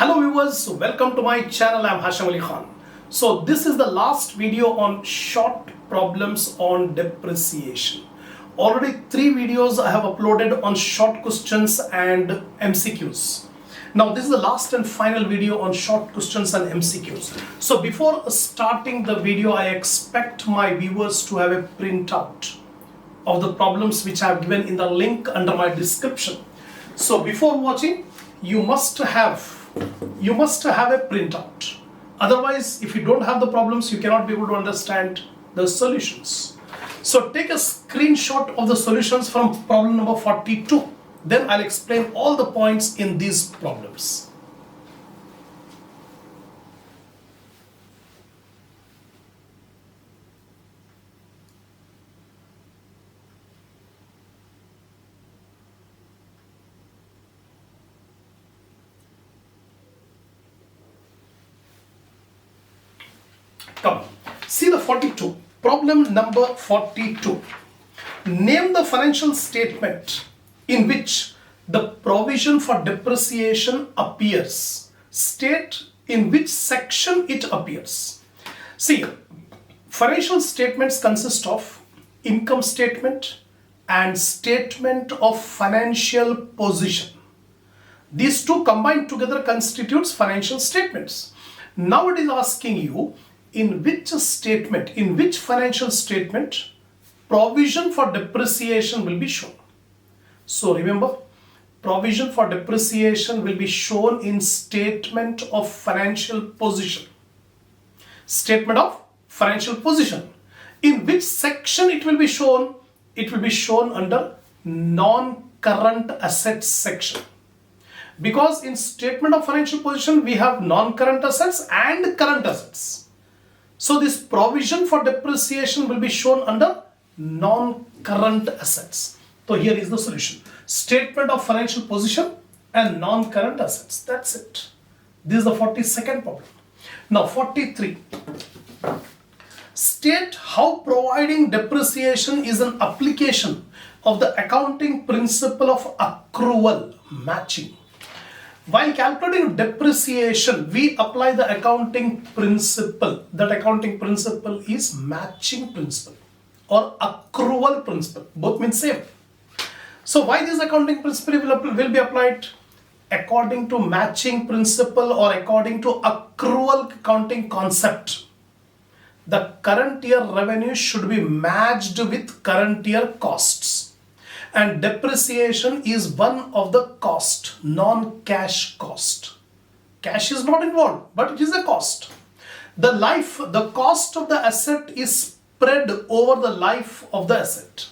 Hello viewers, welcome to my channel. I'm Hasham Ali Khan. So this is the last video on short problems on depreciation. Already 3 videos I have uploaded on short questions and MCQs. Now this is the last and final video on short questions and MCQs. So before starting the video, I expect my viewers to have a printout of the problems which I have given in the link under my description. So before watching, you must have a printout. Otherwise, if you don't have the problems, you cannot be able to understand the solutions. So take a screenshot of the solutions from problem number 42. Then I'll explain all the points in these problems. Come, see the 42. Problem number 42. Name the financial statement in which the provision for depreciation appears. State in which section it appears. See, financial statements consist of income statement and statement of financial position. These two combined together constitutes financial statements. Now it is asking you, in which financial statement provision for depreciation will be shown. So remember, provision for depreciation will be shown in statement of financial position. Statement of financial position. In which section it will be shown? It will be shown under non-current assets section. Because in statement of financial position we have non-current assets and current assets. So this provision for depreciation will be shown under non-current assets. So here is the solution. Statement of financial position and non-current assets. That's it. This is the 42nd problem. Now 43. State how providing depreciation is an application of the accounting principle of accrual matching. While calculating depreciation, we apply the accounting principle. That accounting principle is matching principle or accrual principle. Both mean same. So why this accounting principle will be applied? According to matching principle or according to accrual accounting concept, the current year revenue should be matched with current year costs. And depreciation is one of the cost, non-cash cost. Cash is not involved, but it is a cost. The cost of the asset is spread over the life of the asset.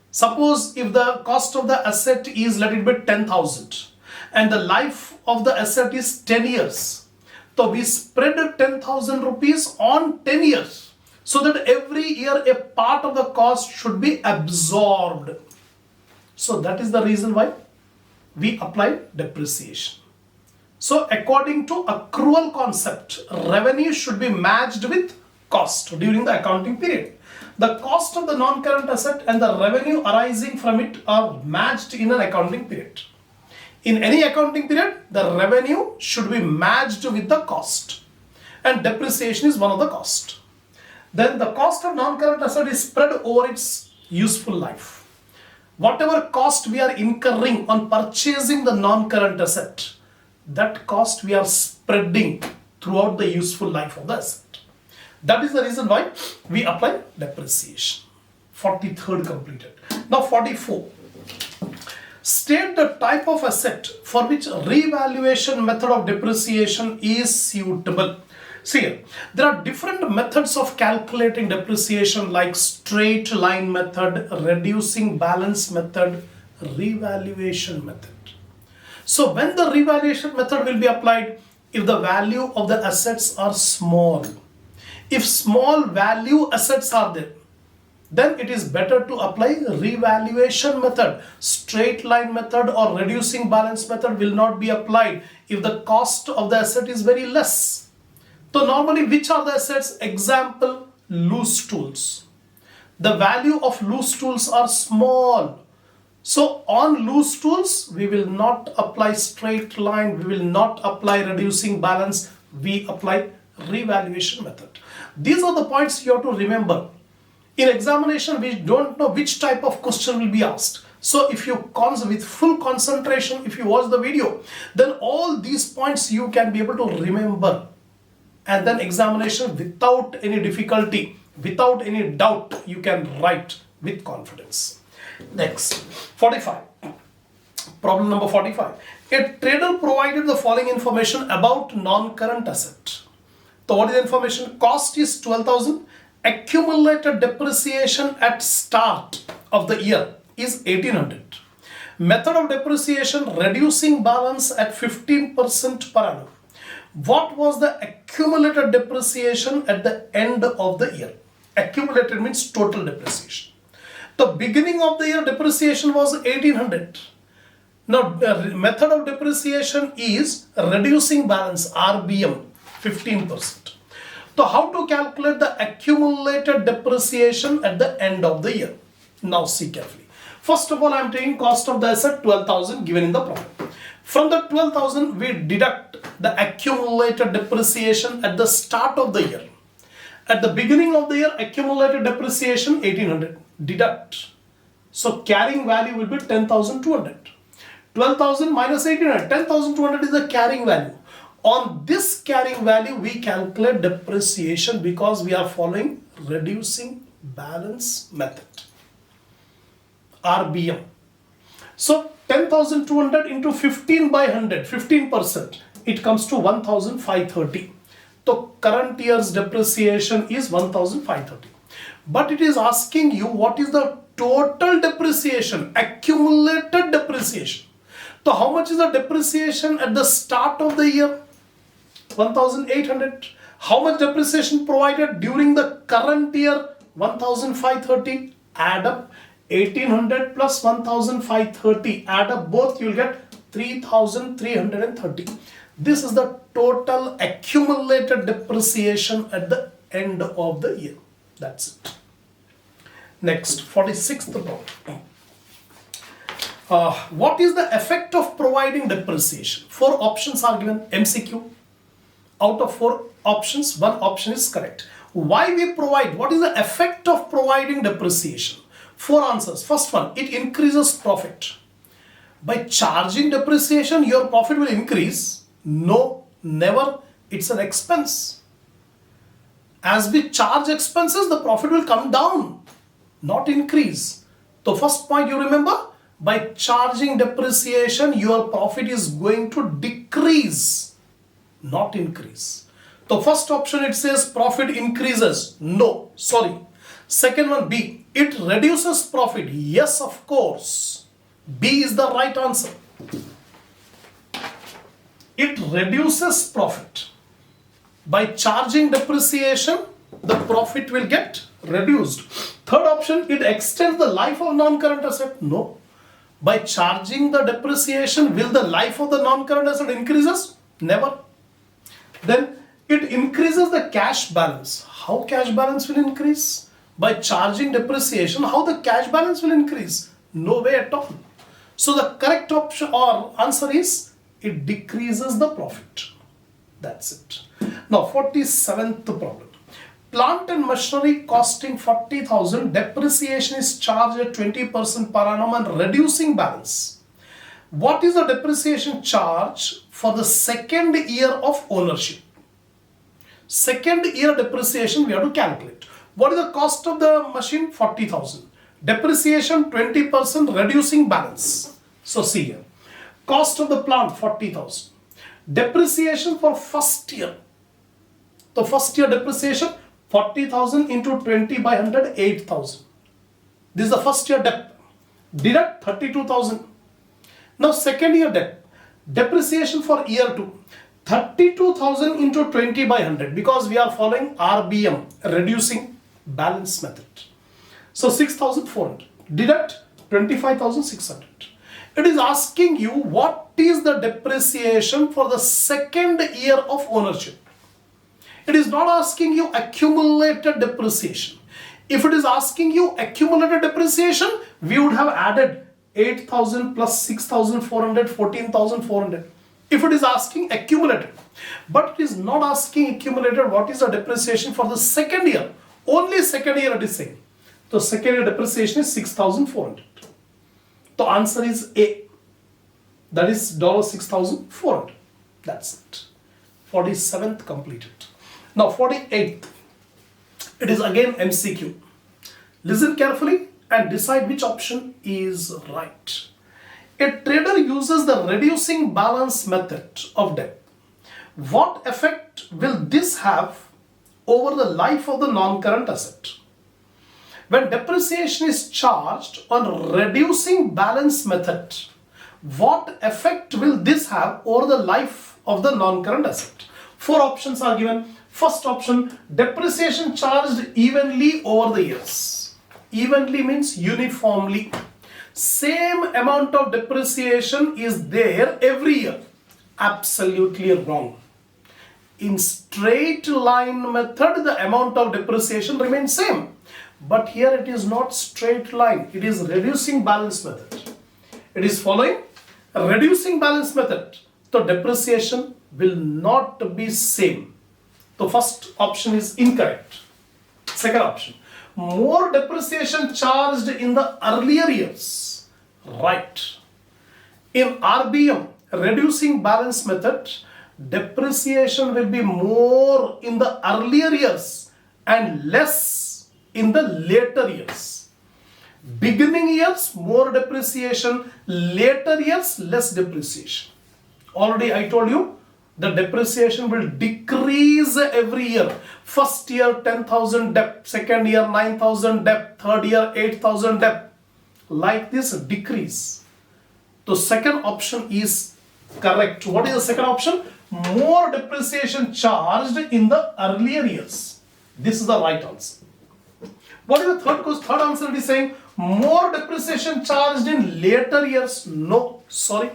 Suppose if the cost of the asset is, let it be 10,000 and the life of the asset is 10 years. So we spread 10,000 rupees on 10 years so that every year a part of the cost should be absorbed. So that is the reason why we apply depreciation. So according to accrual concept, revenue should be matched with cost during the accounting period. The cost of the non-current asset and the revenue arising from it are matched in an accounting period. In any accounting period, the revenue should be matched with the cost. And depreciation is one of the cost. Then the cost of non-current asset is spread over its useful life. Whatever cost we are incurring on purchasing the non-current asset, that cost we are spreading throughout the useful life of the asset. That is the reason why we apply depreciation. 43rd completed. Now 44. State the type of asset for which revaluation method of depreciation is suitable. See here, there are different methods of calculating depreciation like straight line method, reducing balance method, revaluation method. So when the revaluation method will be applied, if the value of the assets are small, if small value assets are there, then it is better to apply revaluation method. Straight line method or reducing balance method will not be applied if the cost of the asset is very less. So normally, which are the assets? Example, loose tools. The value of loose tools are small. So on loose tools, we will not apply straight line, we will not apply reducing balance, we apply revaluation method. These are the points you have to remember. In examination, we don't know which type of question will be asked. So if you with full concentration, if you watch the video, then all these points you can be able to remember. And then examination without any difficulty, without any doubt, you can write with confidence. Next, 45. Problem number 45. A trader provided the following information about non-current asset. So what is the information? Cost is 12,000. Accumulated depreciation at start of the year is 1800. Method of depreciation, reducing balance at 15% per annum. What was the accumulated depreciation at the end of the year? Accumulated means total depreciation. The beginning of the year depreciation was 1800. Now method of depreciation is reducing balance, RBM, 15%. So how to calculate the accumulated depreciation at the end of the year? Now see carefully. First of all, I am taking cost of the asset 12,000 given in the problem. From the 12,000, we deduct the accumulated depreciation at the start of the year. At the beginning of the year, accumulated depreciation 1800. Deduct. So carrying value will be 10,200. 12,000 minus 1800. 10,200 is the carrying value. On this carrying value, we calculate depreciation because we are following reducing balance method. RBM. So 10,200 into 15 by 100, 15%, it comes to 1,530. So current year's depreciation is 1,530. But it is asking you what is the total depreciation, accumulated depreciation. So how much is the depreciation at the start of the year? 1,800. How much depreciation provided during the current year? 1,530. Add up 1,800 plus 1,530. Add up both, you will get 3,330. This is the total accumulated depreciation at the end of the year. That's it. Next, 46th problem. What is the effect of providing depreciation? 4 options are given. MCQ. Out of 4 options, 1 option is correct. Why we provide? What is the effect of providing depreciation? 4 answers. First one, it increases profit. By charging depreciation, your profit will increase. No, never. It's an expense. As we charge expenses, the profit will come down, not increase. The first point you remember, by charging depreciation, your profit is going to decrease, not increase. The first option, it says profit increases. No, sorry. Second one, B, it reduces profit. Yes, of course. B is the right answer. It reduces profit. By charging depreciation, the profit will get reduced. Third option, it extends the life of non-current asset. No. By charging the depreciation, will the life of the non-current asset increases? Never. Then it increases the cash balance. How cash balance will increase? By charging depreciation, how the cash balance will increase? No way at all. So the correct option or answer is it decreases the profit. That's it. Now 47th problem. Plant and machinery costing 40,000, depreciation is charged at 20% per annum and reducing balance. What is the depreciation charge for the second year of ownership? Second year depreciation we have to calculate. What is the cost of the machine? 40,000. Depreciation 20%, reducing balance. So see here. Cost of the plant 40,000. Depreciation for first year. The first year depreciation 40,000 into 20 by 100, 8,000. This is the first year debt. Deduct 32,000. Now second year debt. Depreciation for year 2. 32,000 into 20 by 100 because we are following RBM, reducing balance method. So 6,400. Deduct 25,600. It is asking you what is the depreciation for the second year of ownership. It is not asking you accumulated depreciation. If it is asking you accumulated depreciation, we would have added 8,000 plus 6,400, 14,400. If it is asking accumulated, but it is not asking accumulated, what is the depreciation for the second year? Only second year it is saying. So second year depreciation is 6,400. The answer is A. That is $6,400. That's it. 47th completed. Now 48th. It is again MCQ. Listen carefully and decide which option is right. A trader uses the reducing balance method of debt. What effect will this have over the life of the non-current asset? When depreciation is charged on reducing balance method, what effect will this have over the life of the non-current asset? Four options are given. First option, depreciation charged evenly over the years. Evenly means uniformly. Same amount of depreciation is there every year. Absolutely wrong. In straight line method, the amount of depreciation remains same. But here it is not straight line. It is reducing balance method. It is following reducing balance method. So depreciation will not be same. The first option is incorrect. Second option, more depreciation charged in the earlier years. Right. In RBM, reducing balance method, depreciation will be more in the earlier years and less in the later years. Beginning years, more depreciation, later years, less depreciation. Already I told you, the depreciation will decrease every year. First year 10,000 debt, second year 9,000 debt, third year 8,000 debt. Like this decrease. The second option is correct. What is the second option? More depreciation charged in the earlier years. This is the right answer. What is the third answer? It is saying more depreciation charged in later years. No, sorry.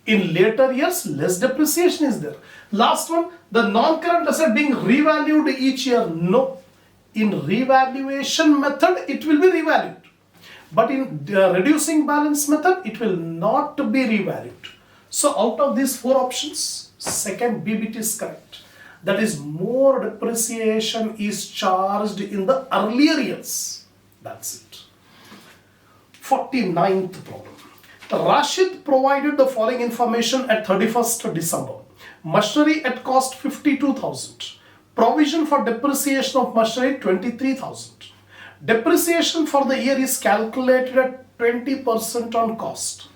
In later years, less depreciation is there. Last one, the non-current asset being revalued each year. No. In revaluation method, it will be revalued. But in reducing balance method, it will not be revalued. So out of these four options, second BBT is correct. That is, more depreciation is charged in the earlier years. That's it. 49th problem. Rashid provided the following information at 31st December. Machinery at cost 52,000. Provision for depreciation of machinery 23,000. Depreciation for the year is calculated at 20% on cost.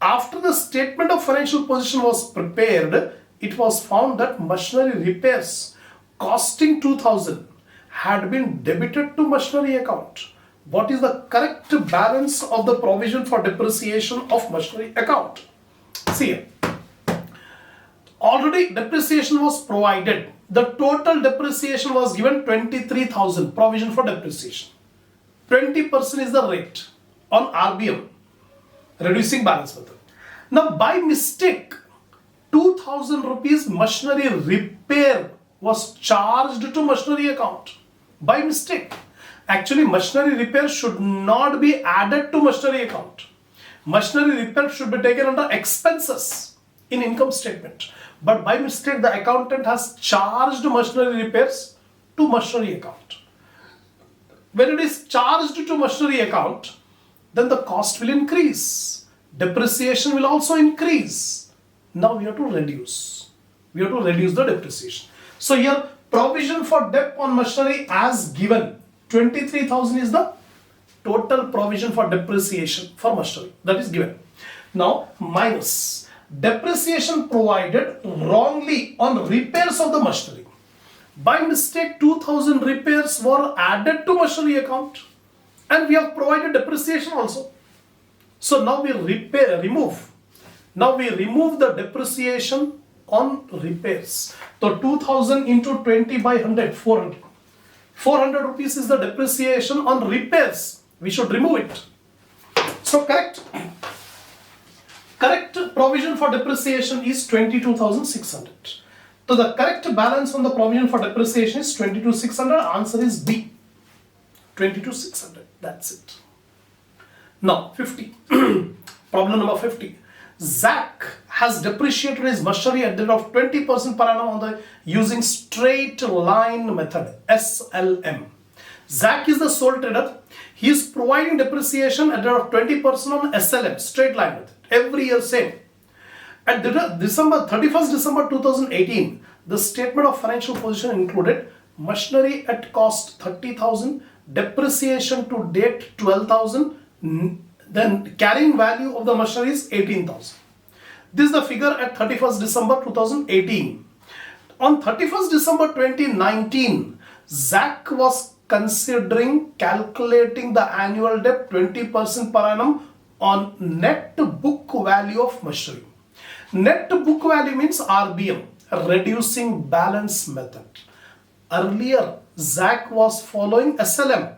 After the statement of financial position was prepared, it was found that machinery repairs costing 2,000 had been debited to machinery account. What is the correct balance of the provision for depreciation of machinery account? See here. Already depreciation was provided. The total depreciation was given 23,000 provision for depreciation. 20% is the rate on RBM, reducing balance method. Now by mistake, 2,000 rupees machinery repair was charged to machinery account. By mistake. Actually, machinery repair should not be added to machinery account. Machinery repair should be taken under expenses in income statement. But by mistake, the accountant has charged machinery repairs to machinery account. When it is charged to machinery account, then the cost will increase. Depreciation will also increase. Now we have to reduce. We have to reduce the depreciation. So here, provision for debt on machinery as given. 23,000 is the total provision for depreciation for machinery that is given. Now minus depreciation provided wrongly on repairs of the machinery. By mistake, 2,000 repairs were added to machinery account and we have provided depreciation also. So now we remove. Now we remove the depreciation on repairs. So 2,000 into 20 by 100, 400. 400 rupees is the depreciation on repairs. We should remove it. So correct provision for depreciation is 22,600. So the correct balance on the provision for depreciation is 22,600. Answer is B. 22,600. That's it. Now 50. Problem number 50. Zach has depreciated his machinery at the rate of 20% per annum on the using straight line method, SLM. Zach is the sole trader. He is providing depreciation at the rate of 20% on SLM, straight line method. Every year same. At December 31st December 2018, the statement of financial position included machinery at cost 30,000, depreciation to date 12,000, then carrying value of the machinery is 18,000. This is the figure at 31st December 2018. On 31st December 2019, Zach was considering calculating the annual debt 20% per annum on net book value of machinery. Net book value means RBM, reducing balance method. Earlier, Zach was following SLM.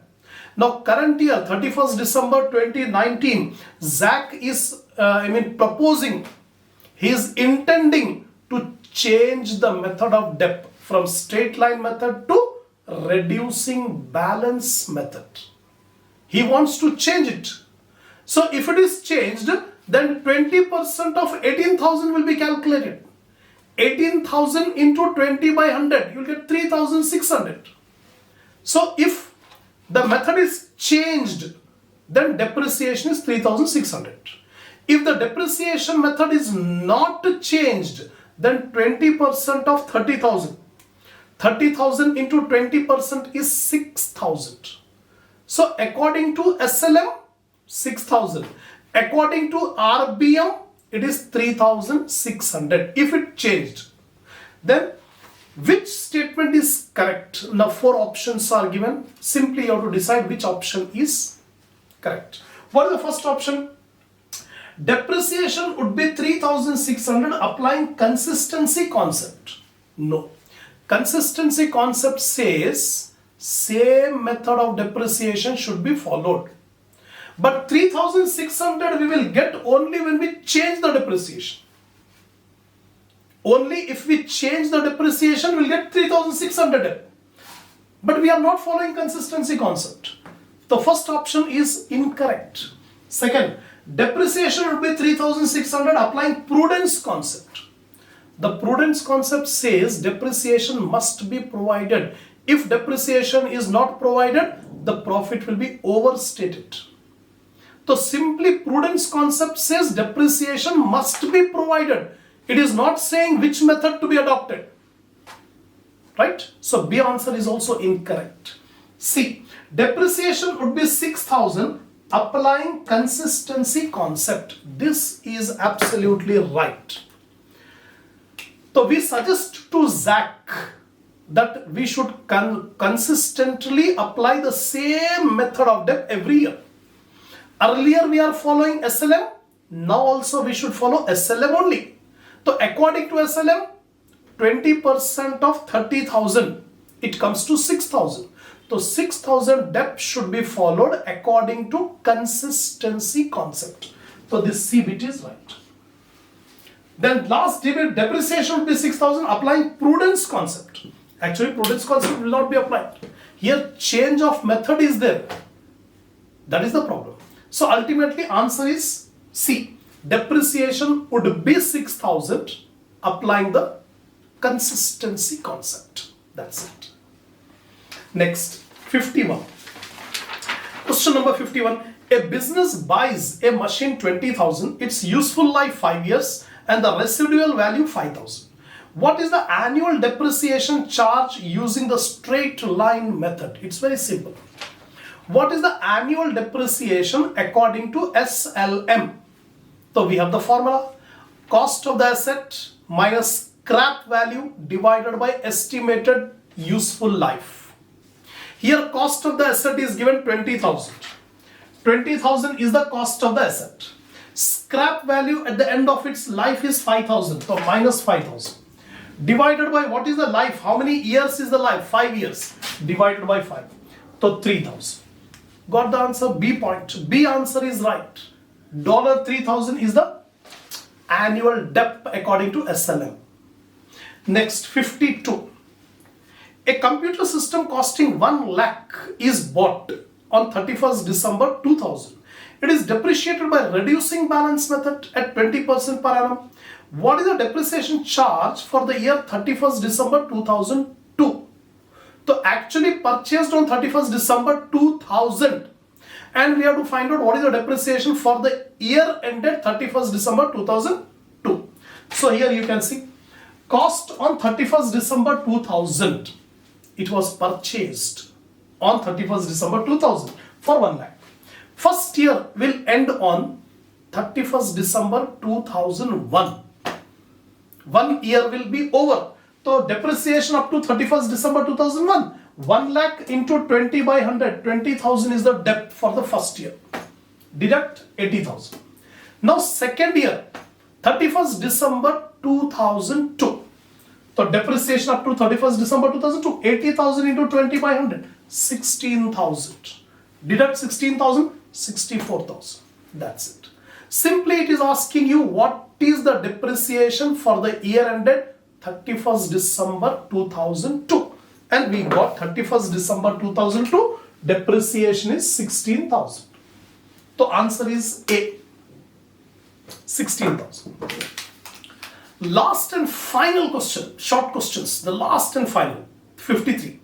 Now, current year, 31st December 2019, Zach is proposing, he is intending to change the method of debt from straight line method to reducing balance method. He wants to change it. So, if it is changed, then 20% of 18,000 will be calculated. 18,000 into 20 by 100, you will get 3,600. So, if the method is changed, then depreciation is 3,600. If the depreciation method is not changed, then 20% of 30,000. 30,000 into 20% is 6,000. So, according to SLM, 6,000. According to RBM, it is 3,600 if it changed. Then which statement is correct? Now 4 options are given. Simply you have to decide which option is correct. What is the first option? Depreciation would be 3,600 applying consistency concept. No. Consistency concept says same method of depreciation should be followed. But 3,600 we will get only when we change the depreciation. Only if we change the depreciation, we will get 3,600. But we are not following consistency concept. The first option is incorrect. Second, depreciation would be 3,600 applying prudence concept. The prudence concept says depreciation must be provided. If depreciation is not provided, the profit will be overstated. So simply prudence concept says depreciation must be provided. It is not saying which method to be adopted. Right? So B answer is also incorrect. C. Depreciation would be 6,000 applying consistency concept. This is absolutely right. So we suggest to Zach that we should consistently apply the same method of debt every year. Earlier we are following SLM, now also we should follow SLM only. So according to SLM, 20% of 30,000, it comes to 6,000. So 6,000 debt should be followed according to consistency concept. So this C bit is right. Then last debate, depreciation will be 6,000 applying prudence concept. Actually prudence concept will not be applied. Here change of method is there. That is the problem. So ultimately answer is C. Depreciation would be 6,000 applying the consistency concept. That's it. Next, 51. Question number 51. A business buys a machine 20,000, its useful life 5 years and the residual value 5,000. What is the annual depreciation charge using the straight line method? It's very simple. What is the annual depreciation according to SLM? So we have the formula, cost of the asset minus scrap value divided by estimated useful life. Here cost of the asset is given 20,000. 20,000 is the cost of the asset. Scrap value at the end of its life is 5,000. So minus 5,000. Divided by what is the life? How many years is the life? 5 years. Divided by 5. So 3,000. Got the answer? B point. B answer is right. $3,000 is the annual debt according to SLM. Next, 52. A computer system costing 1 lakh is bought on 31st December 2000. It is depreciated by reducing balance method at 20% per annum. What is the depreciation charge for the year 31st December 2002? So actually purchased on 31st December 2000, and we have to find out what is the depreciation for the year ended 31st December 2002. So here you can see cost on 31st December 2000. It was purchased on 31st December 2000 for 1 lakh. First year will end on 31st December 2001. 1 year will be over. So depreciation up to 31st December 2001. 1 lakh into 20 by 100. 20,000 is the debt for the first year. Deduct 80,000. Now second year, 31st December 2002. So depreciation up to 31st December 2002. 80,000 into 20 by 100. 16,000. Deduct 16,000. 64,000. That's it. Simply it is asking you what is the depreciation for the year ended 31st December 2002. And we got 31st December 2002. Depreciation is 16,000. So answer is A. 16,000. Last and final question. Short questions. The last and final. 53.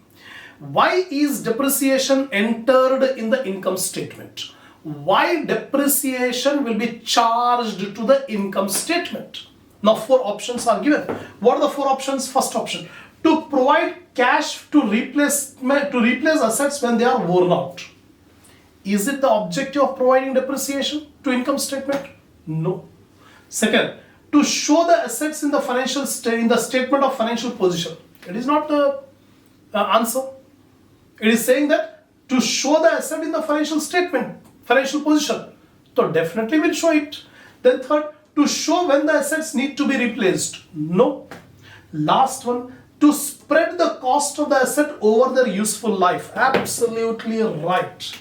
Why is depreciation entered in the income statement? Why depreciation will be charged to the income statement? Now 4 options are given. What are the 4 options? First option, to provide cash to replace assets when they are worn out. Is it the objective of providing depreciation to income statement? No. Second, to show the assets in the statement of financial position. It is not the answer. It is saying that to show the asset in the financial statement, financial position. So definitely will show it. Then third, to show when the assets need to be replaced. No. Last one, to spread the cost of the asset over their useful life. Absolutely right.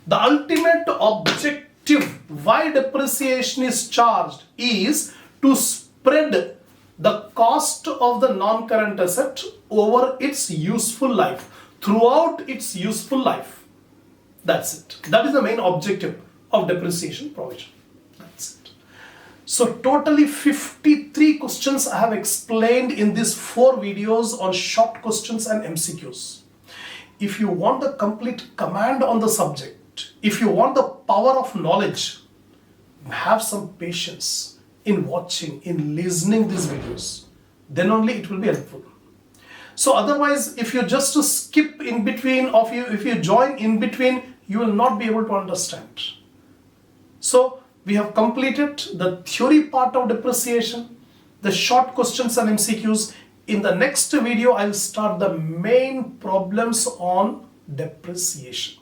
The ultimate objective why depreciation is charged is to spread the cost of the non-current asset over its useful life, throughout its useful life. That's it. That is the main objective of depreciation provision. That's it. So totally 53 questions I have explained in these 4 videos on short questions and MCQs. If you want the complete command on the subject, if you want the power of knowledge, have some patience in watching, in listening these videos. Then only it will be helpful. So otherwise, if you just skip in between, if you join in between, you will not be able to understand. So we have completed the theory part of depreciation, the short questions and MCQs. In the next video, I will start the main problems on depreciation.